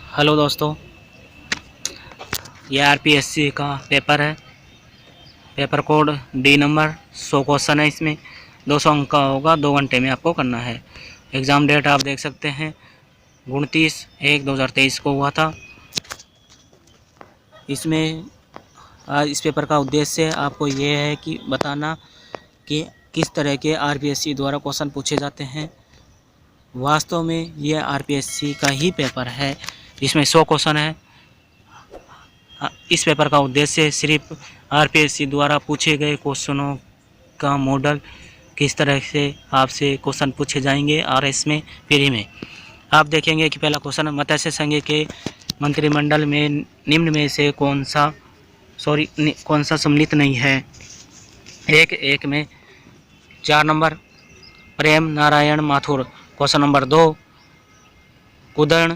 Hello दोस्तों, ये RPSC का पेपर है। Paper code D number 100 question है। इसमें 200 अंक का होगा। 2 घंटे में आपको करना है। एग्ज़ाम डेट आप देख सकते हैं 29/1/2023 को हुआ था। इसमें आज इस पेपर का उद्देश्य आपको ये है कि बताना कि किस तरह के आरपीएससी द्वारा क्वेश्चन पूछे जाते हैं। वास्तव में ये आरपीएससी का ही पेपर है। इसमें 100 क्वेश्चन है। इस पेपर का उद्देश्य सिर्फ आरपीएससी द्वारा पूछे गए क्वेश्चनों का मॉडल किस तरह से आपसे क्वेश्चन पूछे जाएंगे और इसमें फ्री में आप देखेंगे कि पहला क्वेश्चन मत्स्य संघ के मंत्रिमंडल में निम्न में से कौन सा सम्मिलित नहीं है। एक में 4 नंबर प्रेम नारायण माथुर। क्वेश्चन नंबर 2 कुदण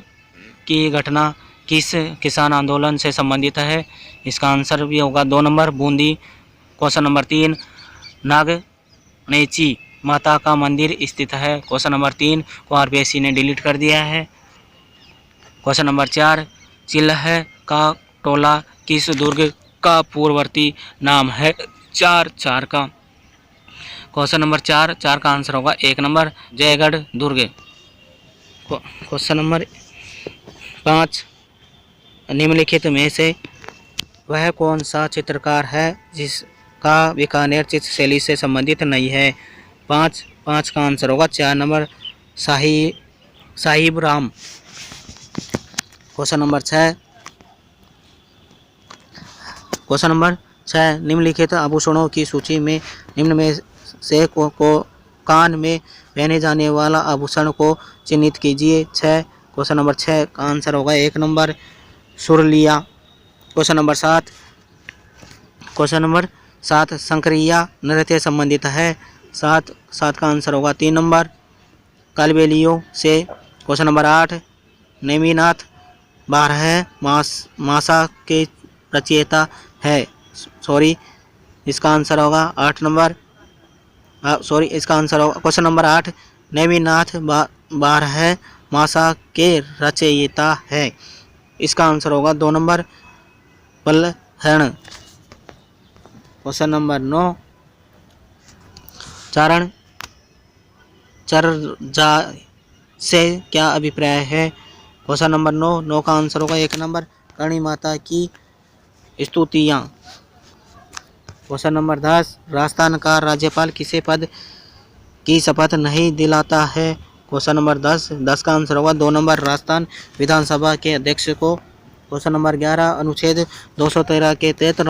की घटना किस किसान आंदोलन से संबंधित है। इसका आंसर भी होगा 2 नंबर बूंदी। क्वेश्चन नंबर 3 नागनेची माता का मंदिर स्थित है। क्वेश्चन नंबर 3 को आरपीएससी ने डिलीट कर दिया है। क्वेश्चन नंबर 4 चिल्ह का टोला किस दुर्ग का पूर्ववर्ती नाम है। 4 का क्वेश्चन नंबर 4 का आंसर होगा 1 नंबर जयगढ़ दुर्ग। क्वेश्चन नंबर 5 निम्नलिखित में से वह कौन सा चित्रकार है जिसका बीकानेर चित्र शैली से संबंधित नहीं है। 5 का आंसर होगा 4 number Sahib Ram. Question number 6 निम्नलिखित आभूषणों की सूची में निम्न में से को कान में पहने जाने वाला आभूषण को चिन्हित कीजिए। क्वेश्चन नंबर 6 का आंसर होगा 1 नंबर सुरलिया। क्वेश्चन नंबर 7 संक्रिया नृत्य संबंधित है। 7 का आंसर होगा 3 नंबर कालबेलियो से। क्वेश्चन नंबर 8 नेमिनाथ 12 मासा के रचयिता है। इसका आंसर होगा 8 नंबर इसका आंसर होगा क्वेश्चन नंबर 8 नेमिनाथ 12 मासा के रचयिता है। इसका आंसर होगा 2 नंबर पलहण। क्वेश्चन नंबर 9 चारण चर्चा से क्या अभिप्राय है। क्वेश्चन नंबर 9 का आंसर होगा 1 नंबर करणी माता की स्तुतियाँ। क्वेश्चन नंबर 10 राजस्थान का राज्यपाल किसे पद की शपथ नहीं दिलाता है। क्वेश्चन नंबर 10 का आंसर होगा 2 नंबर राजस्थान विधानसभा के अध्यक्ष को। क्वेश्चन नंबर 11 अनुच्छेद 213 के तहत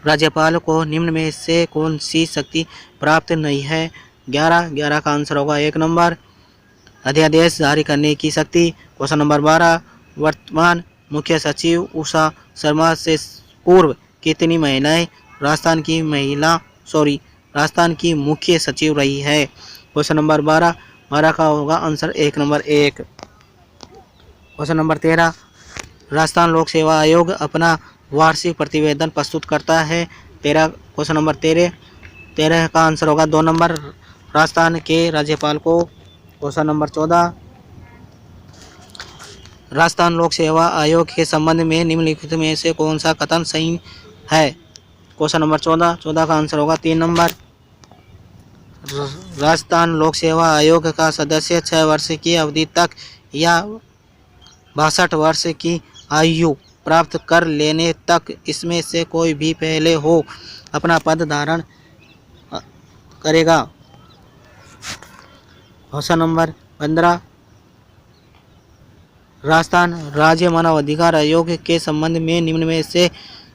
राज्यपाल को निम्न में से कौन सी शक्ति प्राप्त नहीं है। 11 का आंसर होगा 1 नंबर अध्यादेश जारी करने की शक्ति। क्वेश्चन नंबर 12 वर्तमान मुख्य सचिव उषा शर्मा से पूर्व कितनी महिलाएं राजस्थान की मुख्य सचिव रही है। क्वेश्चन नंबर 12 का होगा answer 1 number 1। Question number 13 Rajasthan लोक सेवा आयोग अपना वार्षिक प्रतिवेदन प्रस्तुत करता है। क्वेश्चन नंबर 13 का आंसर होगा 2 नंबर राजस्थान के राज्यपाल को। क्वेश्चन नंबर 14 राजस्थान लोक सेवा आयोग के संबंध में निम्नलिखित में से कौन सा कथन सही है। क्वेश्चन नंबर 14 का आंसर होगा 3 नंबर राजस्थान लोक सेवा आयोग का सदस्य 6 वर्ष की अवधि तक या 62 वर्ष की आयु प्राप्त कर लेने तक इसमें से कोई भी पहले हो अपना पद धारण करेगा। क्वेश्चन नंबर 15 राजस्थान राज्य मानव अधिकार आयोग के संबंध में निम्न में से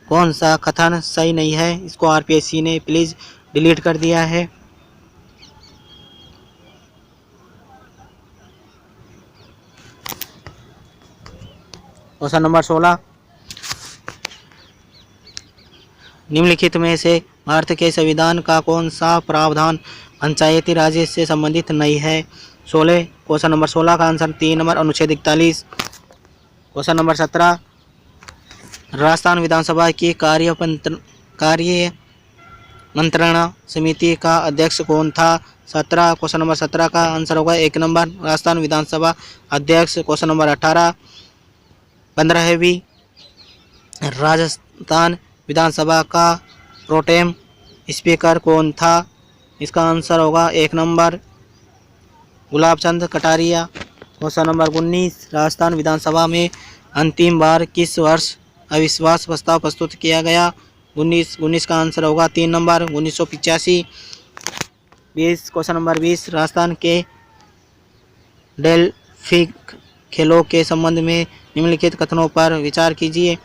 कौन सा कथन सही नहीं है। इसको आरपीएससी ने प्लीज डिलीट कर दिया है। क्वेश्चन नंबर 16 निम्नलिखित में से भारत के संविधान का कौन सा प्रावधान पंचायती राज से संबंधित नहीं है। क्वेश्चन नंबर 16 का आंसर 3 नंबर अनुच्छेद 41। क्वेश्चन नंबर 17 राजस्थान विधानसभा की कार्य मंत्रणा समिति का अध्यक्ष कौन था। 17 क्वेश्चन नंबर 17 का आंसर होगा 1 नंबर राजस्थान विधानसभा अध्यक्ष। क्वेश्चन नंबर 18 15वीं राजस्थान विधानसभा का प्रोटेम स्पीकर कौन था? इसका आंसर होगा 1 number Gulab Chand Kataria. Question number 19, Rajasthan विधानसभा में अंतिम बार किस वर्ष अविश्वास प्रस्ताव प्रस्तुत किया गया? 19 का आंसर होगा 3 नंबर 1985। 20 क्वेश्चन नंबर 20, राजस्थान के डेल्फिक खेलों के संबंध में निम्नलिखित कथनों पर विचार कीजिए।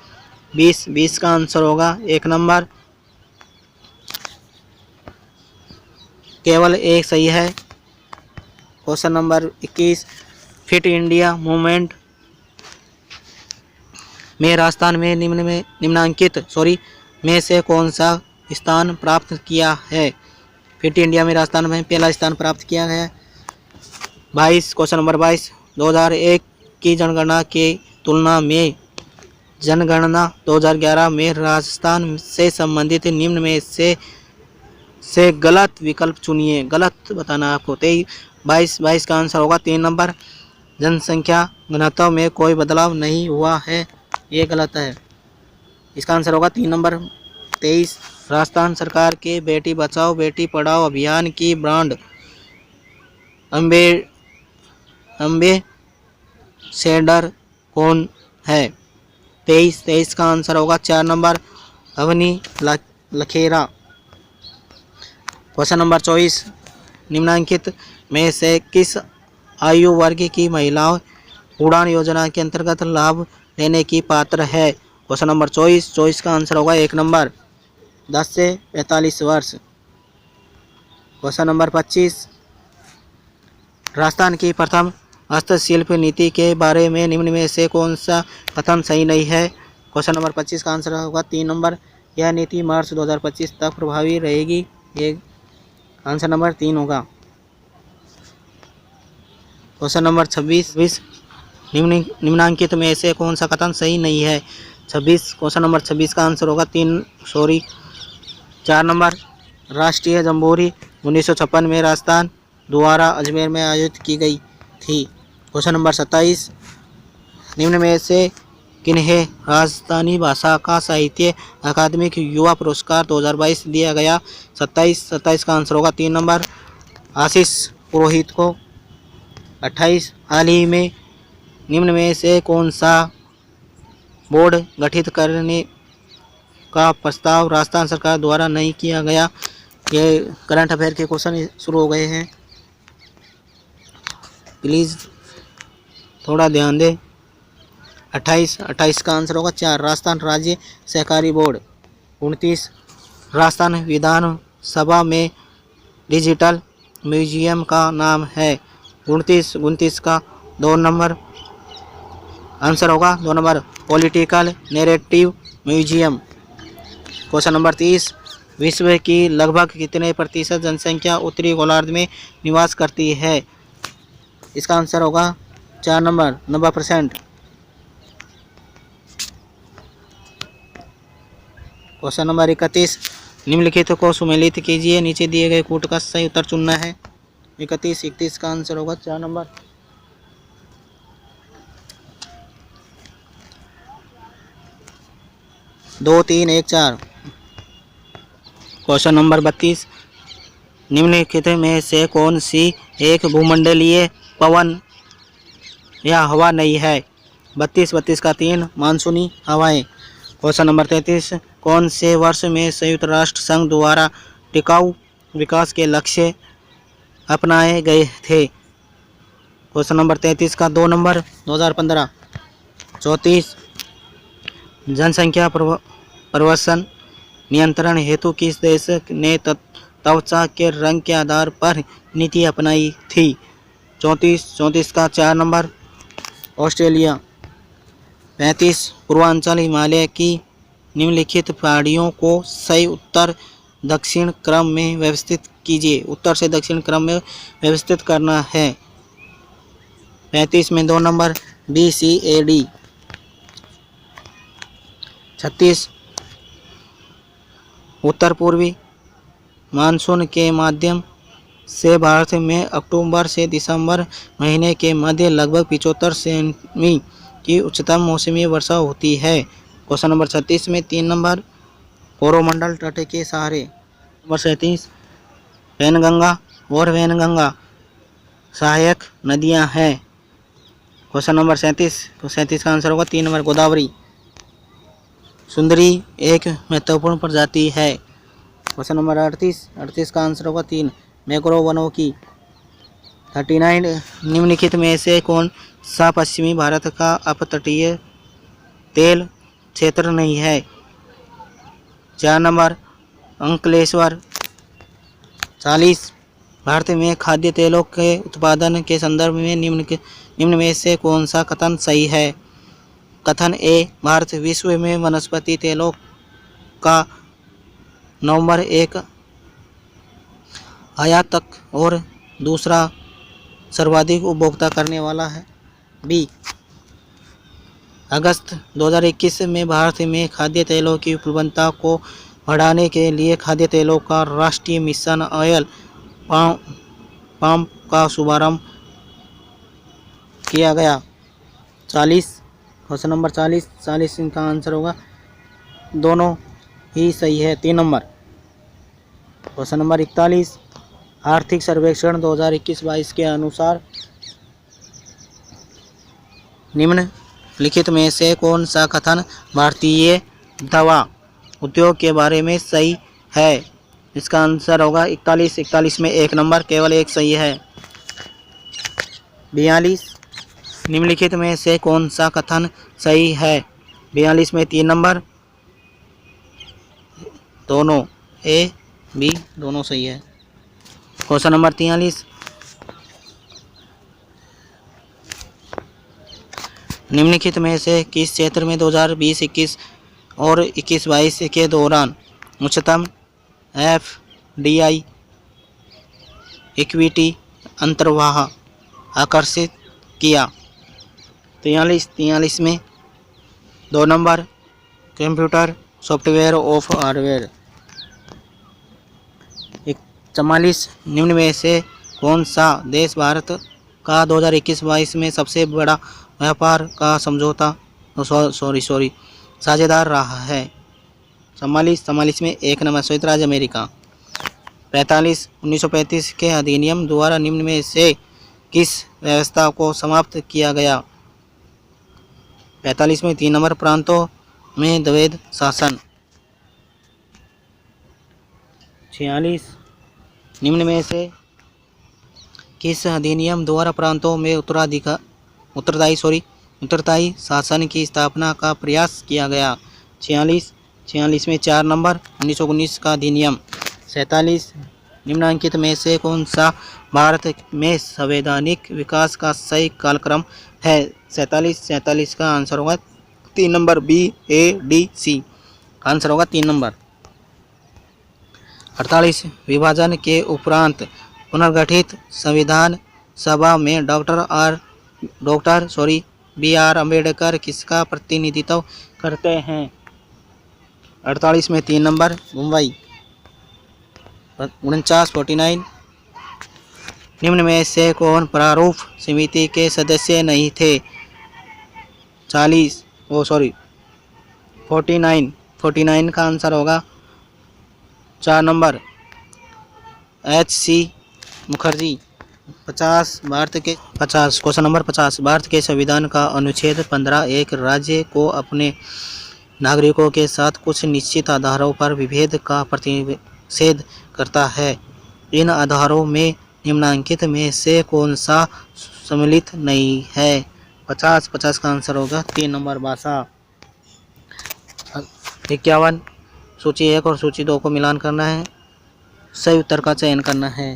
20 का आंसर होगा 1 नंबर, केवल एक सही है। Question number 21, fit India movement में राजस्थान में निम्नांकित में से कौन सा स्थान प्राप्त किया है? फिट इंडिया में राजस्थान में पहला स्थान प्राप्त किया है। 22 क्वेश्चन नंबर 22, 2001 की जनगणना के तुलना में जनगणना 2011 में राजस्थान से संबंधित निम्न में से गलत विकल्प चुनिए। गलत बताना आपको। 22 का आंसर होगा 3 नंबर, जनसंख्या घनत्व में कोई बदलाव नहीं हुआ है, ये गलत है। इसका आंसर होगा 3 नंबर। 23, राजस्थान सरकार के बेटी बचाओ बेटी पढ़ाओ अभियान की ब्रांड एम्बेसडर कौन है? 23 का आंसर होगा 4 number Avani Lekhara. Question number 24, निम्नलिखित में से किस आयु वर्ग की महिलाओं उड़ान योजना के अंतर्गत लाभ लेने की पात्र है? क्वेश्चन नंबर 24 का आंसर होगा 1 नंबर 10 से 45 वर्ष। क्वेश्चन नंबर 25, राजस्थान की प्रथम हस्तशिल्प नीति के बारे में निम्न में से कौन सा कथन सही नहीं है? क्वेश्चन नंबर 25 का आंसर होगा 3 नंबर, यह नीति मार्च 2025 तक प्रभावी रहेगी, ये आंसर नंबर 3 होगा। क्वेश्चन नंबर 26, निम्नांकित में से कौन सा कथन सही नहीं है? क्वेश्चन नंबर 26 का आंसर होगा 4 नंबर, राष्ट्रीय जम्बूरी 1956 में राजस्थान द्वारा अजमेर में आयोजित की गई थी। क्वेश्चन नंबर 27, निम्न में से किन्हें राजस्थानी भाषा का साहित्य अकादमिक युवा पुरस्कार 2022 दिया गया? 27 का आंसर होगा 3 नंबर, आशीष पुरोहित को। 28, हाल ही में निम्न में से कौन सा बोर्ड गठित करने का प्रस्ताव राजस्थान सरकार द्वारा नहीं किया गया? ये करंट अफेयर के क्वेश्चन शुरू हो गए हैं, प्लीज़ थोड़ा ध्यान दें। 28 का आंसर होगा 4, राजस्थान राज्य सहकारी बोर्ड। 29, राजस्थान विधानसभा में डिजिटल म्यूजियम का नाम है? 29 का 2 नंबर आंसर होगा 2 number, political narrative museum. Question number 30, विश्व की लगभग कितने प्रतिशत जनसंख्या उत्तरी गोलार्ध में निवास करती है? इसका आंसर होगा 4 नंबर 90%। क्वेश्चन नंबर 31, निम्नलिखित को सुमेलित कीजिए, नीचे दिए गए कूट का सही उत्तर चुनना है। 31 का आंसर होगा 4 नंबर। दो 3 1 4। क्वेश्चन नंबर 32, निम्नलिखित में से कौन सी एक भूमंडलीय पवन या हवा नहीं है? 32 का 3 मानसूनी हवाएं। क्वेश्चन नंबर 33, कौन से वर्ष में संयुक्त राष्ट्र संघ द्वारा टिकाऊ विकास के लक्ष्य अपनाए गए थे? क्वेश्चन नंबर 33 का 2 नंबर 2015। 34, जनसंख्या प्रवसन नियंत्रण हेतु किस देश ने त्वचा के रंग के आधार पर नीति अपनाई थी? 34 का 4 नंबर ऑस्ट्रेलिया। 35, पूर्वांचल हिमालय की निम्नलिखित पहाड़ियों को सही उत्तर दक्षिण क्रम में व्यवस्थित कीजिए। उत्तर से दक्षिण क्रम में व्यवस्थित करना है। 35 में 2 नंबर BCAD। 36, उत्तर पूर्वी मानसून के माध्यम से भारत में अक्टूबर से दिसंबर महीने के मध्य लगभग 75 सेमी की उच्चतम मौसमी वर्षा होती है? क्वेश्चन नंबर 36 में 3 नंबर, कोरोमंडल तट के सहारे। नंबर 37, वैनगंगा और वैनगंगा सहायक नदियां हैं। क्वेश्चन नंबर 37, तो 37 का आंसर होगा 3 नंबर, गोदावरी। सुंदरी एक महत्वपूर्ण प्रजाति है। क्वेश्चन नंबर 38 का आंसर होगा 3, मैंग्रोव वनों की। 39, निम्नलिखित में से कौन सा पश्चिमी भारत का अपतटीय तेल क्षेत्र नहीं है? 4 नंबर, अंकलेश्वर। 40, भारत में खाद्य तेलों के उत्पादन के संदर्भ में निम्न में से कौन सा कथन सही है? कथन ए, भारत विश्व में वनस्पति तेलों का नंबर 1 आयातक और दूसरा सर्वाधिक उपभोक्ता करने वाला है। बी, अगस्त 2021 में भारत में खाद्य तेलों की उपलब्धता को बढ़ाने के लिए खाद्य तेलों का राष्ट्रीय मिशन ऑयल पाम का शुभारंभ किया गया। 40, क्वेश्चन नंबर 40 इनका आंसर होगा, दोनों ही सही है, 3 नंबर। क्वेश्चन नंबर 41, आर्थिक सर्वेक्षण 2021-22 के अनुसार निम्नलिखित में से कौन सा कथन भारतीय दवा उद्योग के बारे में सही है? इसका आंसर होगा 41 में 1 नंबर, केवल एक सही है। 42, निम्नलिखित में से कौन सा कथन सही है? 42 में 3 नंबर, दोनों ए बी दोनों सही है। क्वेश्चन नंबर 43, निम्नलिखित में से किस क्षेत्र में 2020-21 और 21-22 के दौरान उच्चतम FDI इक्विटी अंतर्वाह आकर्षित किया? 43 में 2 number, computer software of hardware. 44, निम्न में से कौन सा देश भारत का 2021-22 में सबसे बड़ा व्यापार का समझौता साझेदार रहा है? 44 में 1 नंबर, संयुक्त राज्य अमेरिका। 45, 1935 के अधिनियम द्वारा निम्न में से किस व्यवस्था को समाप्त किया गया? 45 में 3 नंबर, प्रांतों में द्वैध शासन। 46, निम्न में से किस अधिनियम द्वारा प्रांतों में उत्तरदायी शासन की स्थापना का प्रयास किया गया? 46 में 4 नंबर, 1919 का अधिनियम। 47, निम्नलिखित में से कौन सा भारत में संवैधानिक विकास का सही कालक्रम है? 47 का आंसर होगा 3 नंबर, BADC आंसर होगा 3 नंबर। 48, विभाजन के उपरांत पुनर्गठित संविधान सभा में डॉक्टर BR अम्बेडकर किसका प्रतिनिधित्व करते हैं? 48 में 3 नंबर, मुंबई। 49, निम्न में से कौन प्रारूप समिति के सदस्य नहीं थे? 49 का आंसर होगा 4 number, HC Mukherjee. 50, question number 50, Bharat के संविधान का अनुच्छेद 15 एक राज्य को अपने नागरिकों के साथ कुछ निश्चित आधारों पर विभेद का प्रतिषेध करता है। इन आधारों में निम्नलिखित में से कौन सा सम्मिलित नहीं है? 50 का आंसर होगा 3 नंबर, भाषा। 51, सूची 1 और सूची 2 को मिलान करना है, सही उत्तर का चयन करना है।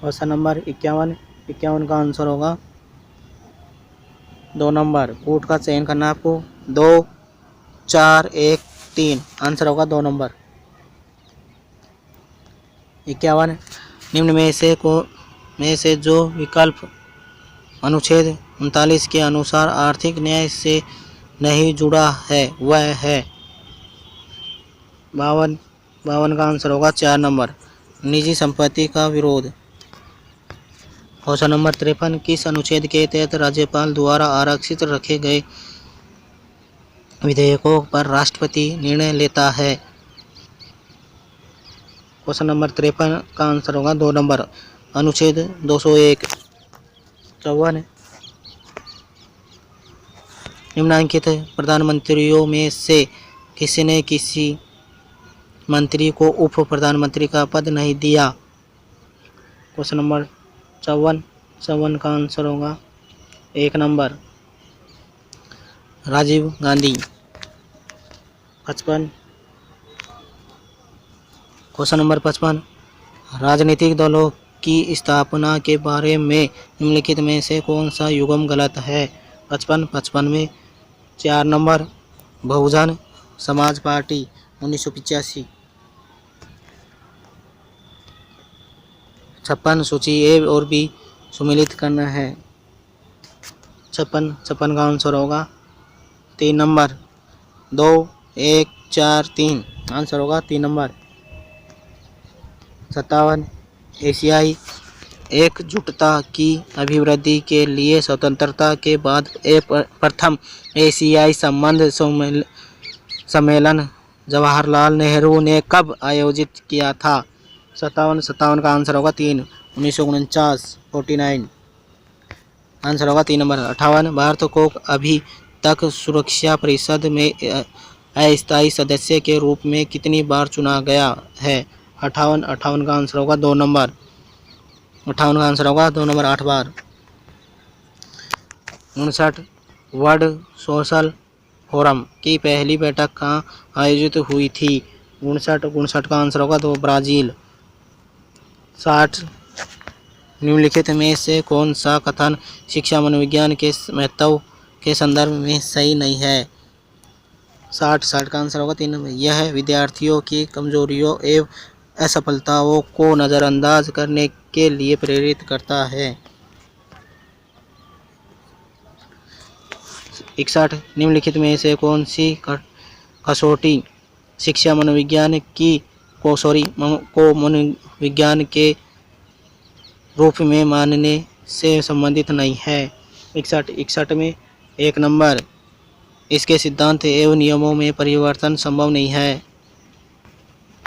क्वेश्चन नंबर 51 का आंसर होगा 2 नंबर, कूट का चयन करना है आपको। 2, 4, 1, 3 आंसर होगा 2 नंबर। 51, निम्न में से जो विकल्प अनुच्छेद 39 के अनुसार आर्थिक न्याय से नहीं जुड़ा है वह है? 52 का आंसर होगा 4 नंबर, निजी संपत्ति का विरोध। क्वेश्चन नंबर 53 किस अनुच्छेद के तहत राज्यपाल द्वारा आरक्षित रखे गए विधेयकों पर राष्ट्रपति निर्णय लेता है? क्वेश्चन नंबर 53 का आंसर होगा 2 नंबर अनुच्छेद 201। 54 निम्नलिखित प्रधानमंत्रियों में से किसने किसी मंत्री को उप प्रधानमंत्री का पद नहीं दिया? क्वेश्चन नंबर 54 का आंसर होगा 1 number Rajiv Gandhi. 55 question number 55 राजनीतिक दलों की स्थापना के बारे में निम्नलिखित में से कौन सा युग्म गलत है? 55 में 4 नंबर बहुजन समाज पार्टी 1985। 56 सूची ए और बी सम्मिलित करना है। 56 का आंसर होगा 3 नंबर 2 1 4 3 आंसर होगा 3 नंबर। 57 एशियाई एकजुटता की अभिवृद्धि के लिए स्वतंत्रता के बाद प्रथम एशियाई संबंध सम्मेलन जवाहरलाल नेहरू ने कब आयोजित किया था? 57 का आंसर होगा 3 1949 49 आंसर होगा 3 नंबर। 58 भारत को अभी तक सुरक्षा परिषद में अस्थायी सदस्य के रूप में कितनी बार चुना गया है? 58 का आंसर होगा 2 नंबर। 58 का आंसर होगा 2 नंबर 8 बार। 59 वर्ल्ड सोशल फोरम की पहली बैठक कहाँ आयोजित हुई थी? 59 का आंसर होगा 2 ब्राज़ील। 60 निम्नलिखित में से कौन सा कथन शिक्षा मनोविज्ञान के महत्व के संदर्भ में सही नहीं है? 60 का आंसर होगा 3 नंबर। यह विद्यार्थियों की कमजोरियों एवं असफलताओं को नज़रअंदाज करने के लिए प्रेरित करता है। 61 निम्नलिखित में से कौन सी कसौटी शिक्षा मनोविज्ञान को मनोविज्ञान के रूप में मानने से संबंधित नहीं है? 61 में 1 नंबर इसके सिद्धांत एवं नियमों में परिवर्तन संभव नहीं है।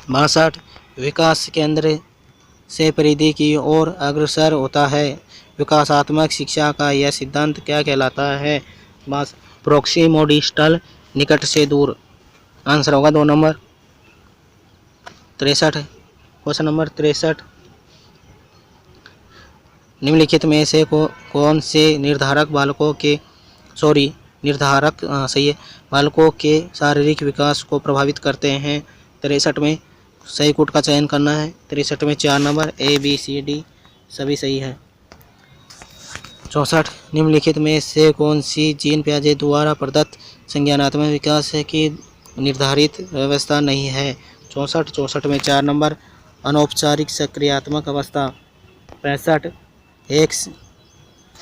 62 विकास केंद्र से परिधि की ओर अग्रसर होता है। विकासात्मक शिक्षा का यह सिद्धांत क्या कहलाता है? बस प्रोक्सिमोडिस्टल निकट से दूर आंसर होगा 2 नंबर। 63 क्वेश्चन नंबर 63 निम्नलिखित में से कौन से निर्धारक बालकों के शारीरिक विकास को प्रभावित करते हैं? 63 में सही कूट का चयन करना है। 63 में 4 number A B C D सभी सही है। 64 निम्नलिखित में से कौन सी जीन पियाजे द्वारा प्रदत्त संज्ञानात्मक विकास की निर्धारित व्यवस्था नहीं है? 64 में 4 नंबर अनौपचारिक सक्रियात्मक अवस्था। 65 एक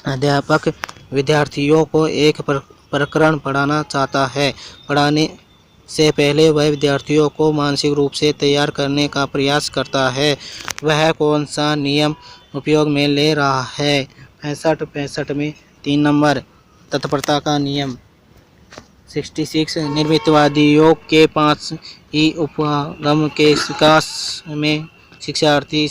अध्यापक विद्यार्थियों को एक प्रकरण पढ़ाना चाहता है। पढ़ाने से पहले वह विद्यार्थियों को मानसिक रूप से तैयार करने का प्रयास करता है। वह कौन सा नियम उपयोग में ले रहा है? 65 में 3 नंबर तत्परता का नियम। 66 निर्मितवादियों के 5 ही उपगम के विकास में शिक्षार्थी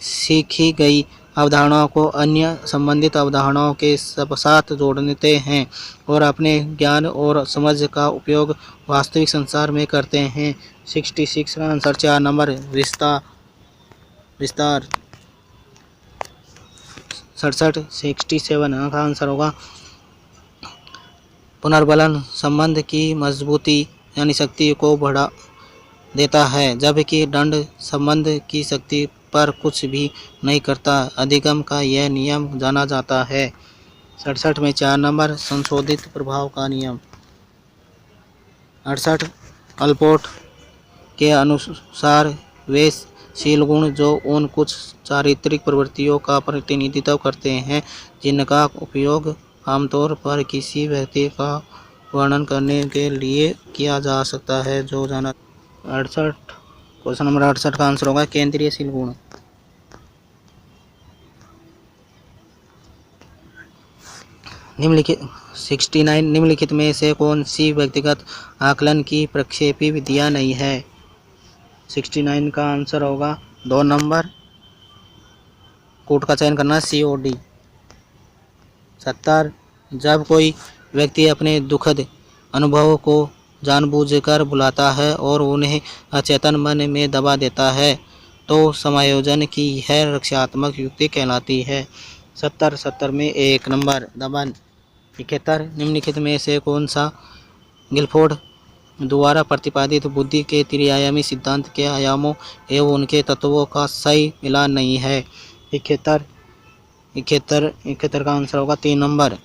सीखी गई अवधारणाओं को अन्य संबंधित अवधारणाओं के साथ जोड़ते हैं और अपने ज्ञान और समझ का उपयोग वास्तविक संसार में करते हैं। 66 का आंसर 4 नंबर विस्तार। 67 का आंसर होगा पुनर्बलन संबंध की मजबूती यानी शक्ति को बढ़ा देता है, जबकि दंड संबंध की शक्ति पर कुछ भी नहीं करता। अधिगम का यह नियम जाना जाता है। 67 में 4 नंबर संशोधित प्रभाव का नियम। 68 अल्पोर्ट के अनुसार वे शील गुण जो उन कुछ चारित्रिक प्रवृत्तियों का प्रतिनिधित्व करते हैं जिनका उपयोग आमतौर पर किसी व्यक्ति का वर्णन करने के लिए किया जा सकता है, जो जाना 68 क्वेश्चन नंबर 68 का आंसर होगा केंद्रीय शील गुण। निम्नलिखित 69 निम्नलिखित में से कौन सी व्यक्तिगत आकलन की प्रक्षेपी विधियाँ नहीं है। 69 का आंसर होगा 2 नंबर, कोड का चयन करना COD। 70 जब कोई व्यक्ति अपने दुखद अनुभव को जानबूझकर बुलाता है और उन्हें अचेतन मन में दबा देता है तो समायोजन की यह रक्षात्मक युक्ति कहलाती है। 70 में 1 नंबर दमन। 71 निम्नलिखित में से कौन सा गिलफोर्ड द्वारा प्रतिपादित बुद्धि के त्रिआयामी सिद्धांत के आयामों एवं उनके तत्वों का सही मिलान नहीं है। 71 का आंसर होगा 3 नंबर,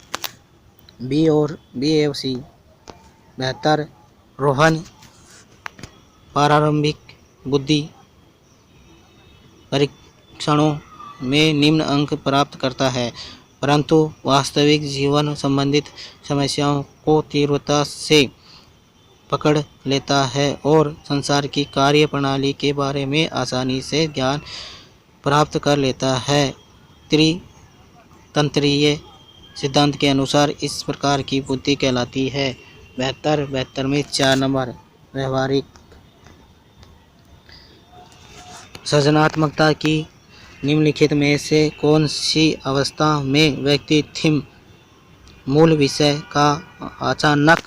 बी और सी। 72 रोहन प्रारंभिक बुद्धि परीक्षणों में निम्न अंक प्राप्त करता है परंतु वास्तविक जीवन संबंधित समस्याओं को तीव्रता से पकड़ लेता है और संसार की कार्य प्रणाली के बारे में आसानी से ज्ञान प्राप्त कर लेता है। त्रितंत्रीय सिद्धांत के अनुसार इस प्रकार की बुद्धि कहलाती है। 72 में 4 नंबर व्यवहारिक। सृजनात्मकता की निम्नलिखित में से कौन सी अवस्था में व्यक्ति थीम मूल विषय का अचानक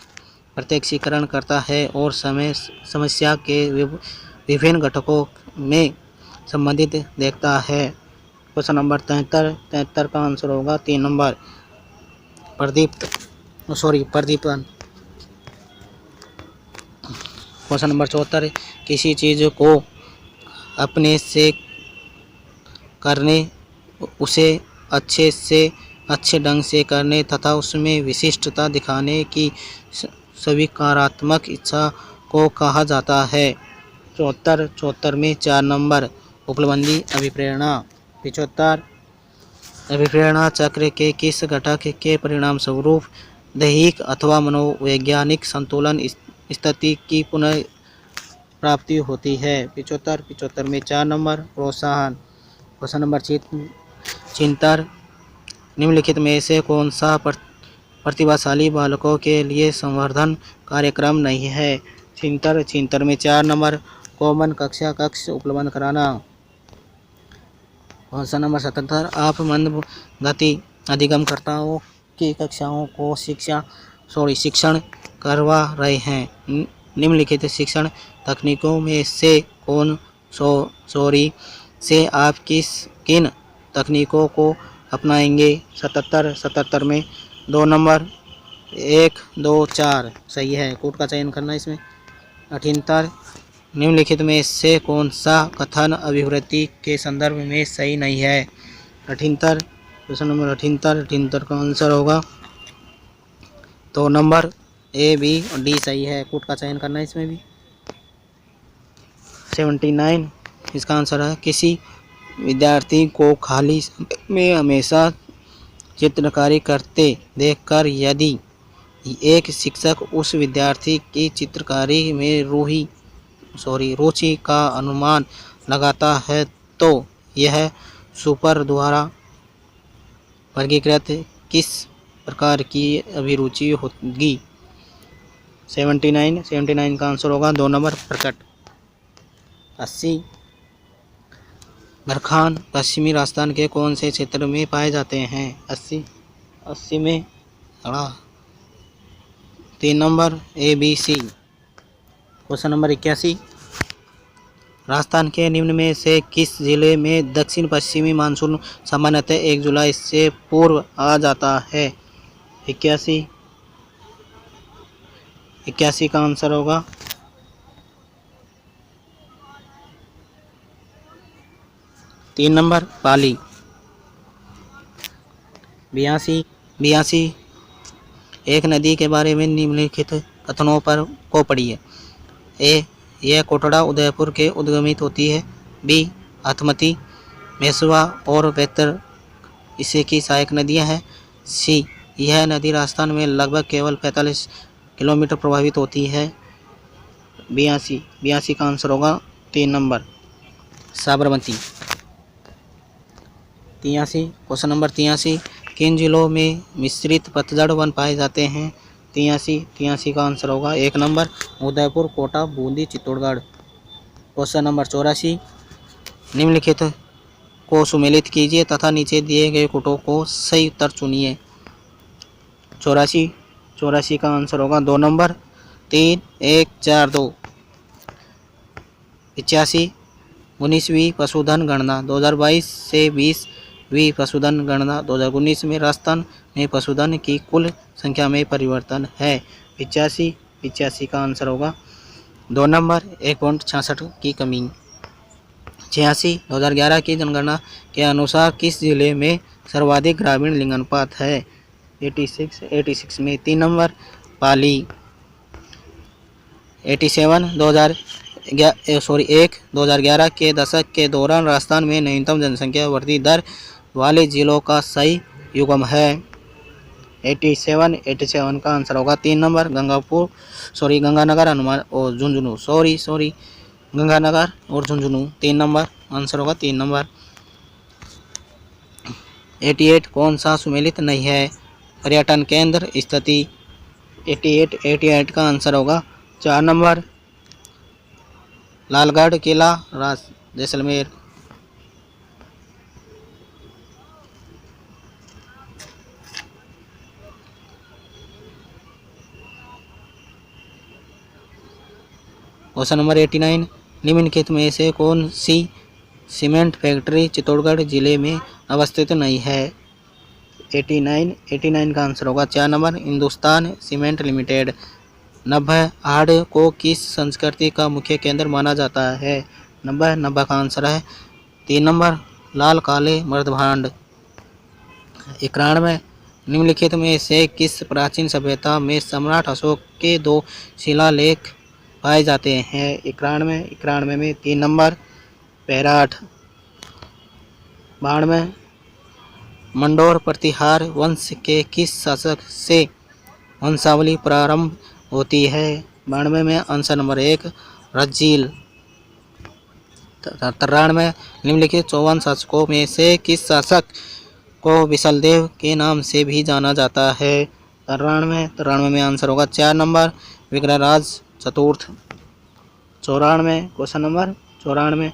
प्रत्यक्षीकरण करता है और समस्या के विभिन्न घटकों में संबंधित देखता है। क्वेश्चन नंबर 73 का आंसर होगा 3 नंबर प्रदीपन। क्वेश्चन नंबर 74 किसी चीज़ को अपने से करने, उसे अच्छे ढंग से करने तथा उसमें विशिष्टता दिखाने की स्वीकारात्मक इच्छा को कहा जाता है। 74 में 4 नंबर उपलब्धि अभिप्रेरणा। 75 अभिप्रेरणा चक्र के किस घटक के परिणाम स्वरूप दैहिक अथवा मनोवैज्ञानिक संतुलन स्थिति की पुनः प्राप्ति होती है। 75 में 4 नंबर प्रोत्साहन। क्वेश्चन नंबर 73 निम्नलिखित में से कौन सा प्रतिभाशाली बालकों के लिए संवर्धन कार्यक्रम नहीं है। 73 में 4 नंबर कॉमन कक्ष उपलब्ध कराना। क्वेश्चन नंबर 77 आप मंद गति अधिगमकर्ताओं की कक्षाओं को शिक्षण करवा रहे हैं। निम्नलिखित शिक्षण तकनीकों में से कौन से आप किन तकनीकों को अपनाएंगे। 77 में 2 नंबर 1, 2, 4 सही है, कोड का चयन करना इसमें। 78 निम्नलिखित में से कौन सा कथन अभिवृत्ति के संदर्भ में सही नहीं है। 78 क्वेश्चन नंबर 78 का आंसर होगा 2 नंबर A, B और D सही है, कोड का चयन करना है इसमें भी। 79 इसका आंसर है किसी विद्यार्थी को खाली समय में हमेशा चित्रकारी करते देखकर यदि एक शिक्षक उस विद्यार्थी की चित्रकारी में रुचि का अनुमान लगाता है तो यह सुपर द्वारा वर्गीकृत किस प्रकार की अभिरुचि होगी। 79 का आंसर होगा 2 नंबर प्रकट। 80 बरखान पश्चिमी राजस्थान के कौन से क्षेत्र में पाए जाते हैं। 80 में 3 number A, B, C। Question number 81 Rajasthan के निम्न में से किस जिले में दक्षिण पश्चिमी मानसून सामान्यतः 1 जुलाई से पूर्व आ जाता है। 81 का आंसर होगा 3 नंबर पाली। 82 एक नदी के बारे में निम्नलिखित कथनों पर को पढ़िए। A यह कोटड़ा उदयपुर के उद्गमित होती है। B हथमती, मेसवा और बेहतर इसे की सहायक नदियां हैं। C यह नदी राजस्थान में लगभग केवल 45 किलोमीटर प्रभावित होती है। 82 का आंसर होगा 3 नंबर साबरमती। 83 क्वेश्चन नंबर 83 किन जिलों में मिश्रित पतझड़ वन पाए जाते हैं? 83 का आंसर होगा 1 number Udaipur, Kota, Bundi, Chittorgarh. Question number 84, निम्नलिखित को सुमेलित कीजिए तथा नीचे दिए गए कोटों को सही उत्तर चुनिए। 84 का आंसर होगा 2 नंबर 3, 1, 4, 2। 85 19वीं पशुधन गणना 2022 से 20वीं पशुधन गणना 2019 में राजस्थान में पशुधन की कुल संख्या में परिवर्तन है। 85 का आंसर होगा 2 नंबर 1.66 की कमी। 86 2011 की जनगणना के अनुसार किस जिले में सर्वाधिक ग्रामीण लिंगानुपात है? 86 में 3 नंबर पाली। 2011 के दशक के दौरान राजस्थान में न्यूनतम जनसंख्या वृद्धि दर वाले जिलों का सही युग्म है। 87 का आंसर होगा 3 नंबर गंगानगर, हनुमान और झुंझुनू। गंगानगर और झुंझुनू 3 नंबर आंसर होगा 3 नंबर। 88 कौन सा सुमेलित नहीं है? पर्यटन केंद्र स्थिति। 88 का आंसर होगा 4 नंबर लालगढ़ किला, जैसलमेर। क्वेश्चन नंबर 89, निम्नलिखित में से कौन सी सीमेंट फैक्ट्री चित्तौड़गढ़ जिले में अवस्थित नहीं है? 89 का आंसर होगा 4 नंबर हिंदुस्तान सीमेंट लिमिटेड। 90 को किस संस्कृति का मुख्य केंद्र माना जाता है? 90 का आंसर है 3 नंबर लाल काले मर्दभांड। 91 निम्नलिखित में से किस प्राचीन सभ्यता में सम्राट अशोक के 2 शिलालेख पाए जाते हैं? 91 में 3 नंबर बैराठ। 92 मंडोर प्रतिहार वंश के किस शासक से वंशावली प्रारंभ होती है? 92 में आंसर नंबर 1 रजील। 93 निम्नलिखित 54 शासकों में से किस शासक को विशलदेव के नाम से भी जाना जाता है? 93 में आंसर होगा 4 नंबर विग्रहराज चतुर्थ। 94 क्वेश्चन नंबर 94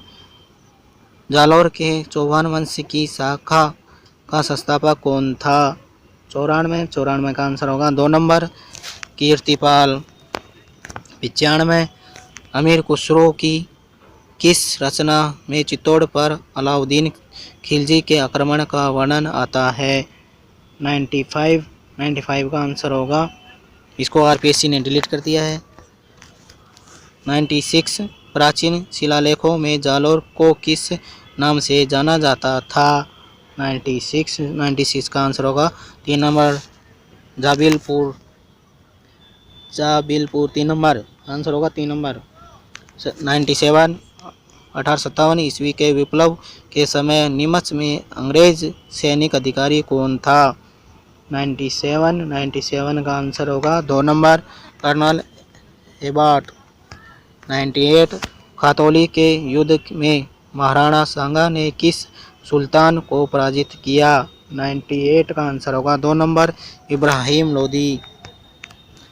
जालौर के चौहान वंश की शाखा का संस्थापक कौन था? 94 का आंसर होगा 2 नंबर कीर्तिपाल। 95 अमीर खुसरो की किस रचना में चित्तौड़ पर अलाउद्दीन खिलजी के आक्रमण का वर्णन आता है? 95 का आंसर होगा, इसको आरपीएससी ने डिलीट कर दिया है। 96 प्राचीन शिलालेखों में जालौर को किस नाम से जाना जाता था? 96 का आंसर होगा 3 नंबर जाबिलपुर। 3 नंबर आंसर होगा 3 नंबर। 97 1857 ईस्वी के विप्लव के समय नीमच में अंग्रेज सैनिक अधिकारी कौन था? 97 का आंसर होगा 2 नंबर कर्नल एबॉट। 98 खातौली के युद्ध में महाराणा सांगा ने किस सुल्तान को पराजित किया? 98 का आंसर होगा 2 number Ibrahim Lodi.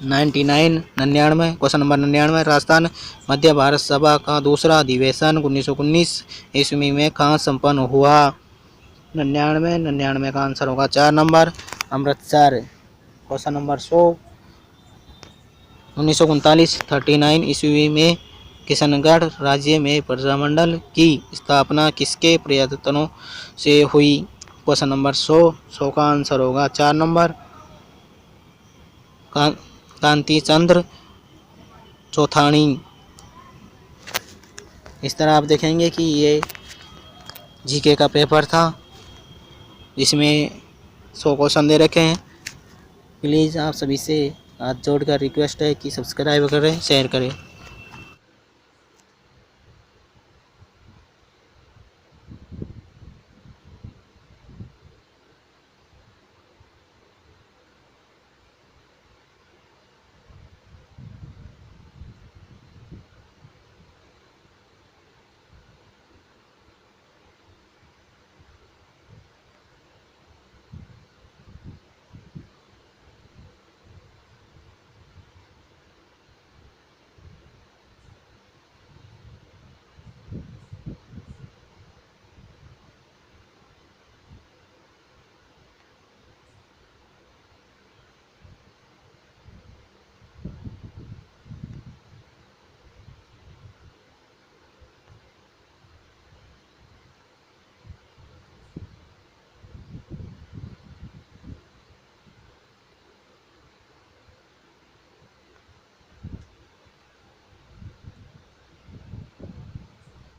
99 question number 99 Rajasthan Madhya Bharat Sabha का दूसरा अधिवेशन 1919 ईस्वी में कहाँ संपन्न हुआ? 99 का आंसर होगा 4 नंबर अमृतसर। क्वेश्चन नंबर 100 1939 ईस्वी में किशनगढ़ राज्य में प्रजामंडल की स्थापना किसके प्रयत्नों से हुई? क्वेश्चन नंबर 100 का आंसर होगा 4 नंबर कांतिचंद्र चौथानी। इस तरह आप देखेंगे कि ये जीके का पेपर था जिसमें 100 क्वेश्चन दे रखे हैं। प्लीज़ आप सभी से हाथ जोड़कर रिक्वेस्ट है कि सब्सक्राइब करें, शेयर करें।